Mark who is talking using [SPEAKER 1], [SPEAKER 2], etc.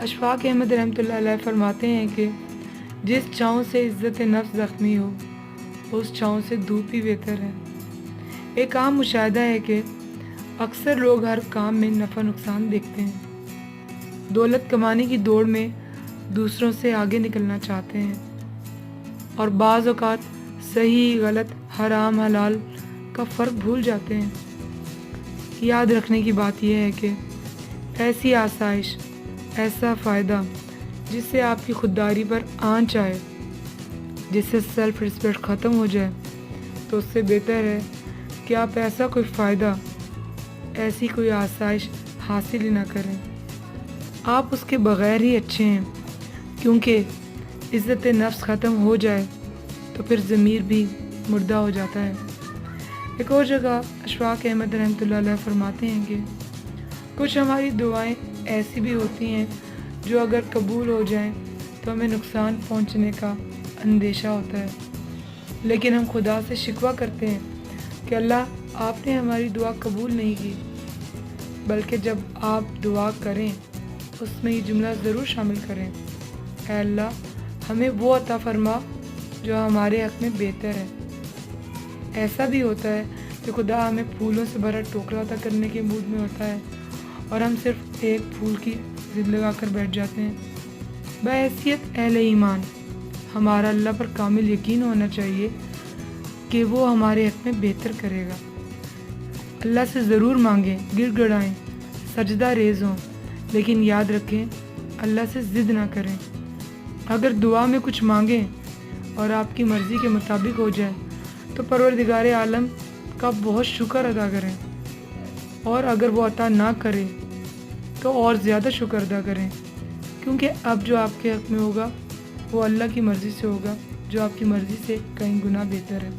[SPEAKER 1] اشفاق احمد رحمۃ اللہ علیہ فرماتے ہیں کہ جس چھاؤں سے عزت نفس زخمی ہو اس چھاؤں سے دھوپ ہی بہتر ہے۔ ایک عام مشاہدہ ہے کہ اکثر لوگ ہر کام میں نفع نقصان دیکھتے ہیں، دولت کمانے کی دوڑ میں دوسروں سے آگے نکلنا چاہتے ہیں، اور بعض اوقات صحیح غلط حرام حلال کا فرق بھول جاتے ہیں۔ یاد رکھنے کی بات یہ ہے کہ ایسی آسائش، ایسا فائدہ جس سے آپ کی خودداری پر آنچ آئے، جس سے سیلف رسپیکٹ ختم ہو جائے، تو اس سے بہتر ہے کہ آپ ایسا کوئی فائدہ، ایسی کوئی آسائش حاصل ہی نہ کریں۔ آپ اس کے بغیر ہی اچھے ہیں، کیونکہ عزت نفس ختم ہو جائے تو پھر ضمیر بھی مردہ ہو جاتا ہے۔ ایک اور جگہ اشفاق احمد رحمۃ اللہ علیہ فرماتے ہیں کہ کچھ ہماری دعائیں ایسی بھی ہوتی ہیں جو اگر قبول ہو جائیں تو ہمیں نقصان پہنچنے کا اندیشہ ہوتا ہے، لیکن ہم خدا سے شکوہ کرتے ہیں کہ اللہ آپ نے ہماری دعا قبول نہیں کی، بلکہ جب آپ دعا کریں اس میں یہ جملہ ضرور شامل کریں: اے اللہ ہمیں وہ عطا فرما جو ہمارے حق میں بہتر ہے۔ ایسا بھی ہوتا ہے کہ خدا ہمیں پھولوں سے بھرا ٹوکرا عطا کرنے کے موڈ میں ہوتا ہے اور ہم صرف ایک پھول کی ضد لگا کر بیٹھ جاتے ہیں۔ بحیثیت اہل ایمان ہمارا اللہ پر کامل یقین ہونا چاہیے کہ وہ ہمارے حق میں بہتر کرے گا۔ اللہ سے ضرور مانگیں، گر گڑائیں، سجدہ ریز ہوں، لیکن یاد رکھیں اللہ سے ضد نہ کریں۔ اگر دعا میں کچھ مانگیں اور آپ کی مرضی کے مطابق ہو جائے تو پروردگار عالم کا بہت شکر ادا کریں، اور اگر وہ عطا نہ کرے تو اور زیادہ شکر ادا کریں، کیونکہ اب جو آپ کے حق میں ہوگا وہ اللہ کی مرضی سے ہوگا، جو آپ کی مرضی سے کہیں گنا بہتر ہے۔